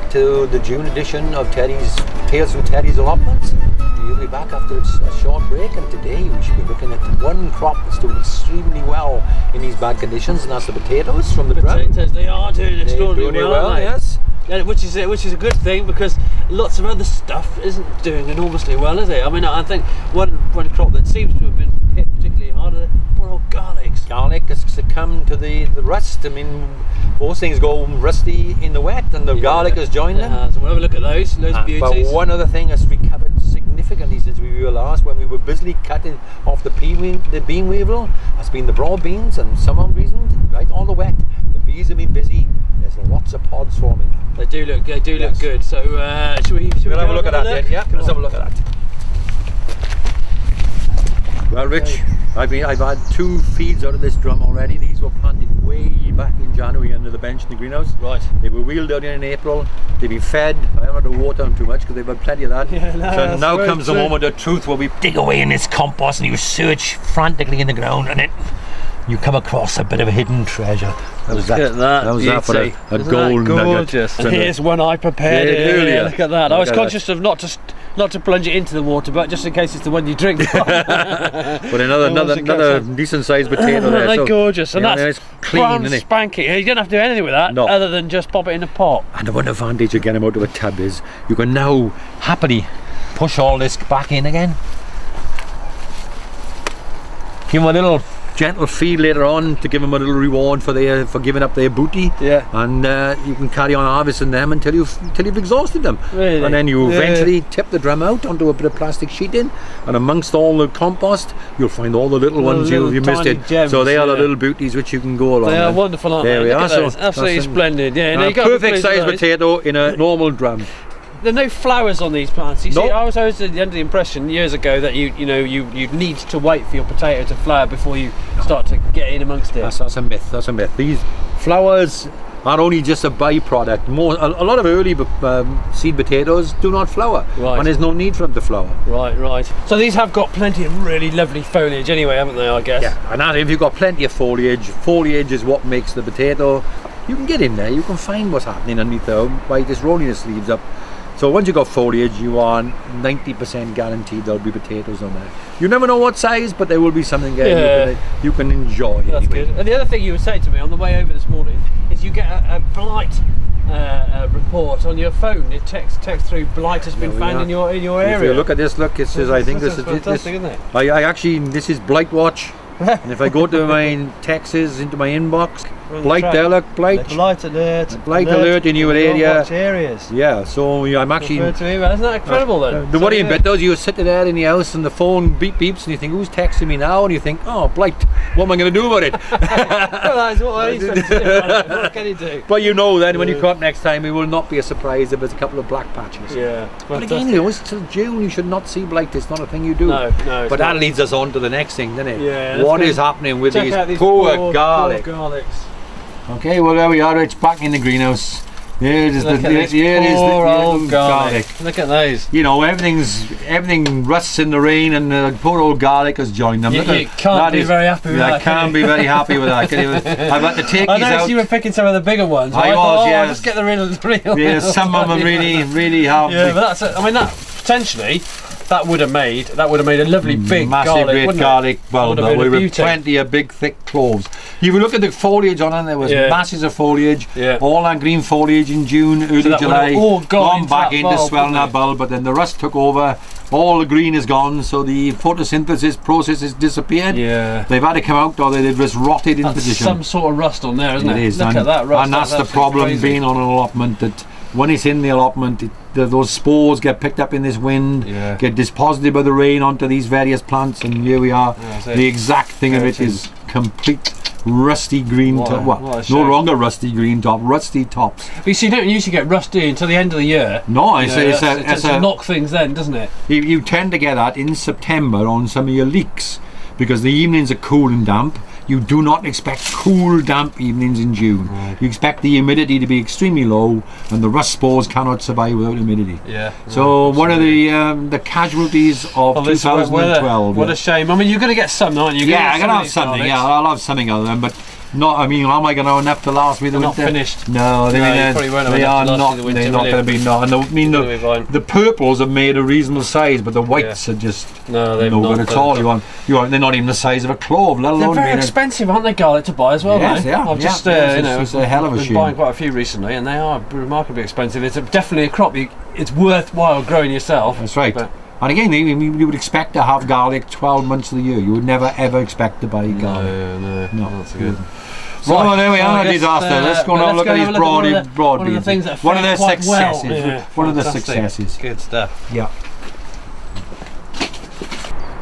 back to the June edition of Teddy's Tales from Teddy's Allotments. We'll be back after a short break, and today we should be looking at one crop that's doing extremely well in these bad conditions, and that's the potatoes from the drum. Potatoes, they are doing extraordinarily well, yes. Yeah, which is a good thing, because lots of other stuff isn't doing enormously well, is it? I mean, I think one crop that seems to have been hit particularly hard are the poor old garlics. Garlic has succumbed to the rust. I mean, most things go rusty in the wet, and the garlic has joined them. So we'll have a look at those beauties. But one other thing has recovered significantly since we were last, when we were busily cutting off the bean weevil, has been the broad beans, and some reason, right, all the wet, the bees have been busy. There's lots of pods forming. They do look good. So should we have a look at that then? Yeah, let's have a look at that. Well, Rich, I've had 2 feeds out of this drum already. These were planted way back in January under the bench in the greenhouse. Right. They were wheeled out in April. They've been fed. I haven't had to water them too much because they've had plenty of that. Yeah, no, so now comes the moment of truth, where we dig away in this compost and you search frantically in the ground, and then you come across a bit of a hidden treasure. Look at that. That was that for a gold nugget. And here's one I prepared earlier. Look at that. I was conscious of not to plunge it into the water, but just in case it's the one you drink. But another decent sized potato there. They're gorgeous, and that's clean, brown isn't it? spanky. You don't have to do anything with that, other than just pop it in a pot. And the one advantage of getting them out of a tub is you can now happily push all this back in again. Give them a little gentle feed later on to give them a little reward for giving up their booty. Yeah. And you can carry on harvesting them until you've exhausted them. Really? And then you eventually tip the drum out onto a bit of plastic sheeting, and amongst all the compost you'll find all the little ones you missed it. Gems, so they are the little booties which you can go along. They are wonderful, aren't they? There we are. So absolutely splendid. Yeah. A perfect size potato in a normal drum. There are no flowers on these plants. You see, I was under the impression years ago that you need to wait for your potato to flower before you start to get in amongst it. That's a myth. That's a myth. These flowers are only just a byproduct. A lot of early seed potatoes do not flower, and there's no need for them to flower. Right. So these have got plenty of really lovely foliage anyway, haven't they, I guess? Yeah, and if you've got plenty of foliage is what makes the potato. You can get in there, you can find what's happening underneath there by just rolling the sleeves up. So once you've got foliage, you are 90% guaranteed there'll be potatoes on there. You never know what size, but there will be something there you can enjoy. That's good. And the other thing you were saying to me on the way over this morning is you get a blight report on your phone. It text through blight has been found in your area. If you look at this, it says I think this is fantastic, isn't it? I actually, this is Blight Watch. And if I go to my texts into my inbox, blight alert in your area. Areas. Yeah, so I'm actually. Isn't that incredible then? The worrying bit though is you sit there in the house and the phone beeps and you think, who's texting me now? And you think, oh, blight, what am I going to do about it? Well, that's what he's going to do. What can he do? But you know then when you come up next time, it will not be a surprise if there's a couple of black patches. Yeah. But again, it's till June, you should not see blight. It's not a thing you do. No. But that leads us on to the next thing, doesn't it? Yeah. What is happening with these poor garlics? Okay, well there we are. It's back in the greenhouse. Here is poor old garlic. Look at those. You know, everything rusts in the rain, and the poor old garlic has joined them. You can't be very happy with that. I can't be very happy with that. I've had to take these out. I noticed you were picking some of the bigger ones. I was, yes. Let's get the real. Yeah, some of them really have. Yeah, but that potentially. That would have made a lovely big massive garlic bulb. We were plenty of big thick cloves. If you look at the foliage on it, there was masses of foliage. Yeah. All that green foliage in June, early July, gone back into swelling that bulb. But then the rust took over. All the green is gone, so the photosynthesis process has disappeared. Yeah. They've had to come out, or they've just rotted in position. Some sort of rust on there, isn't it? It is. Look at that rust. And that's the problem being on an allotment, that when it's in the allotment, those spores get picked up in this wind, get deposited by the rain onto these various plants, and here we are. The exact thing of it is complete rusty green top. Well, no longer rusty green top, rusty tops. But you see, you don't usually get rusty until the end of the year. No, it's a knock things then, doesn't it? You tend to get that in September on some of your leeks, because the evenings are cool and damp. You do not expect cool, damp evenings in June. Right. You expect the humidity to be extremely low, and the rust spores cannot survive without humidity. Yeah. So one of the casualties of 2012. What a shame. I mean, you're going to get some, aren't you? Yeah, I'm going to have something. Yeah, I'll have something other than. But Not, I mean, am I going to have enough to last me the winter? Not finished. No, they probably won't have they enough are to last not. you the winter, They're not going to be. No, and I mean the purples are made a reasonable size, but the whites are just no good at all. They're not even the size of a clove, let alone. They're very expensive, aren't they, garlic to buy as well? Yes, though? they are. I've just it's a hell of a been shame. buying quite a few recently, and they are remarkably expensive. It's definitely a crop it's worthwhile growing yourself. That's right. But and again, you would expect to have garlic 12 months of the year. You would never ever expect to buy garlic. No, that's good. So right, there we are, disaster. Let's go and have a look at these broad beans. One of their successes. One of the successes. Good stuff. Yeah.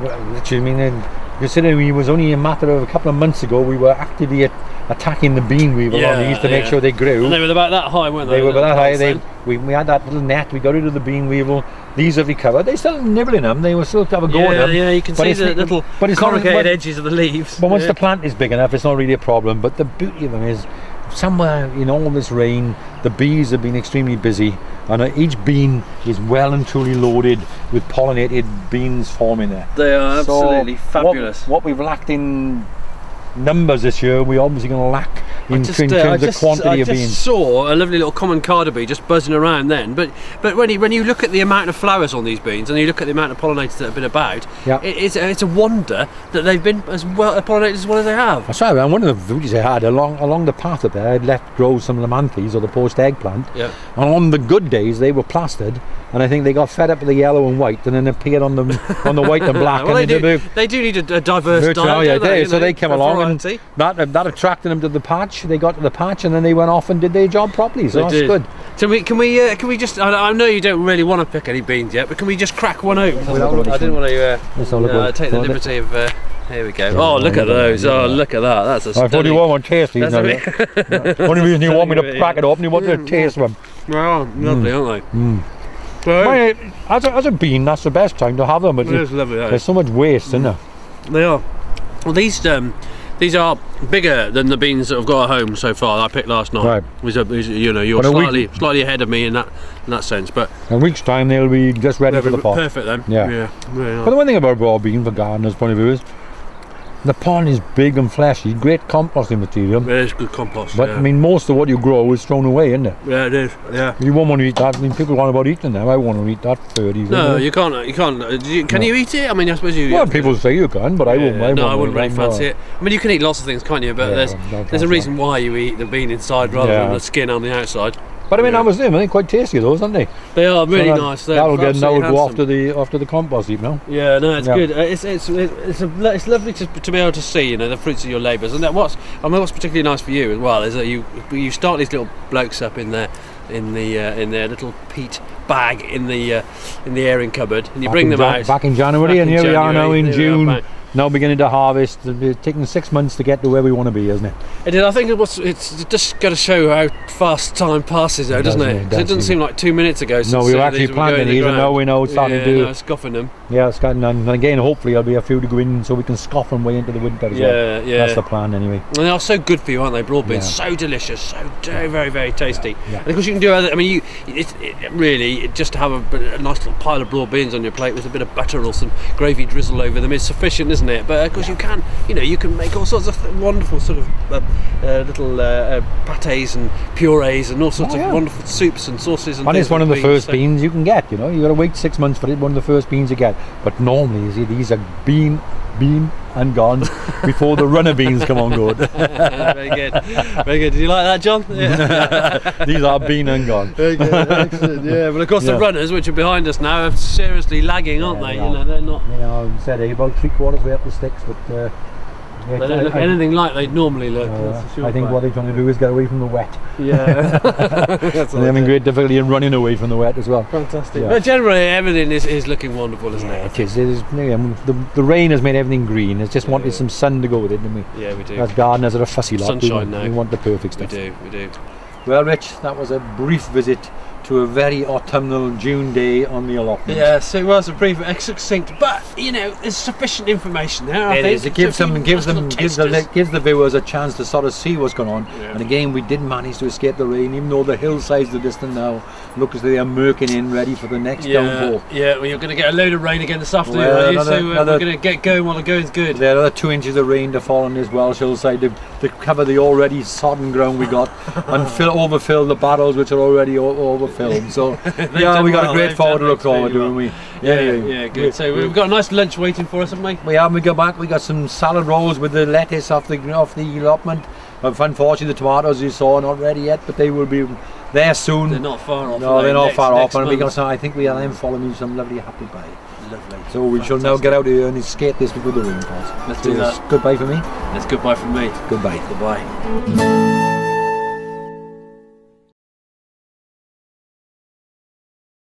Well, I mean, considering it was only a matter of a couple of months ago, we were actively attacking the bean weevil on these to make sure they grew. And they were about that high, weren't they? They were about that high. We had that little net. We got rid of the bean weevil. These have recovered. They still nibbling them. They were still have a go at them. Yeah, you can see the little corrugated edges of the leaves. But once the plant is big enough, it's not really a problem. But the beauty of them is, somewhere in all this rain, the bees have been extremely busy, and each bean is well and truly loaded with pollinated beans forming there. They are absolutely fabulous. What we've lacked in numbers this year, we're obviously going to lack in terms of quantity of beans. I just saw a lovely little common carder bee just buzzing around then, but when you look at the amount of flowers on these beans and you look at the amount of pollinators that have been about, it's a wonder that they've been as well pollinated as well as they have. That's right, and one of the beauties I had along the path up there, I'd left grow some lamanthes or the post eggplant, and on the good days they were plastered, and I think they got fed up with the yellow and white and then appeared on the white and black. Well, and they do need a diverse diet, so they came along and that attracted them to the patch. They got to the patch and then they went off and did their job properly, so that's good. So can we just, I know you don't really want to pick any beans yet, but can we just crack one open? I didn't want to take the liberty of here we go. Oh, look at those. Oh, look at that. That's a stunning. I thought you want to taste these now. Only reason you want me to crack it open, you want to taste them. Well, lovely, aren't they? So, as a bean, that's the best time to have them. But it is lovely. There's so much waste in there. They are. Well, these are bigger than the beans that I've got at home so far. I picked last night. Right. You're slightly ahead of me in that sense. But in a week's time, they'll be just ready for the pot. Perfect then. Yeah. Really nice. But the one thing about raw bean for gardeners' point of view is, the pollen is big and fleshy, great composting material. It is good compost. But I mean, most of what you grow is thrown away, isn't it? Yeah, it is. Yeah. You won't want to eat that. I mean, people want about eating them. I won't want to eat that furdy. No, you can't. Can you eat it? I mean, I suppose you. Well, people say you can, but I won't. I wouldn't really fancy it. I mean, you can eat lots of things, can't you? But there's a reason why you eat the bean inside rather than the skin on the outside. But I mean, I was them. They're quite tasty, those, aren't they? They are really nice. That'll go after the compost heap now. Yeah, no, it's good. It's lovely to be able to see, the fruits of your labours. And what's particularly nice for you as well is that you start these little blokes up in their little peat bag in the airing cupboard, and you bring them out back in January, and here we are now in June. Now beginning to harvest. It's taking 6 months to get to where we want to be, isn't it? It is. I think it's just got to show how fast time passes, though, doesn't it? Because it doesn't seem like 2 minutes ago. No, we were actually planting these, and now we know it's starting to. No, scoffing them. Yeah, it's starting, and again, hopefully, there'll be a few to go in, so we can scoff them way into the winter as well. Yeah, that's the plan, anyway. And they are so good for you, aren't they? Broad beans, so delicious, so very, very tasty. And of course, you can do other. I mean, really just to have a nice little pile of broad beans on your plate with a bit of butter or some gravy drizzle over them is sufficient, isn't it? But of course, you can make all sorts of wonderful sort of little pâtés and purees and all sorts of wonderful soups and sauces. And it's one of the first beans you can get. You got to wait 6 months for it. One of the first beans you get. But normally, you see, these are bean and gone before the runner beans come on board. Very good, very good. Did you like that, John? Yeah. These are bean and gone. Very good, excellent. Yeah, but of course the runners, which are behind us now, are seriously lagging, aren't they? They're not. I said about 3/4 way up the sticks, but. They don't look anything like they normally look. I think what they're trying to do is get away from the wet. Yeah. They're having great difficulty in running away from the wet as well. Fantastic. But generally everything is looking wonderful, isn't it? It is. The rain has made everything green. It's just wanted some sun to go with it, didn't we? Yeah, we do. As gardeners are a fussy lot. Sunshine now. We want the perfect stuff. We do. Well, Rich, that was a brief visit to a very autumnal June day on the allotment. Yes, it was a brief, succinct, but you know, there's sufficient information there. I think it gives the viewers a chance to sort of see what's going on. Yeah. And again, we did manage to escape the rain, even though the hillsides are distant now. Look as they are murking in, ready for the next downpour. Yeah, well, you're going to get a load of rain again this afternoon, aren't you? So we're going to get going while the going's good. There are another 2 inches of rain to fall on this Welsh hillside to cover the already sodden ground we got and overfill the barrels which are already overfilled. So yeah, we got a great forward to look forward to, haven't we? Yeah, good. So we've got a nice lunch waiting for us, haven't we? We have. We go back. We got some salad rolls with the lettuce off the allotment. Unfortunately, the tomatoes you saw are not ready yet, but they will be there soon. They're not far off. No, they're not far off. And we got some. I think we are then following some lovely happy pie. Lovely. So we shall now get out here and escape this before the rain falls. Let's do that. Goodbye for me. It's goodbye from me. Goodbye. Goodbye.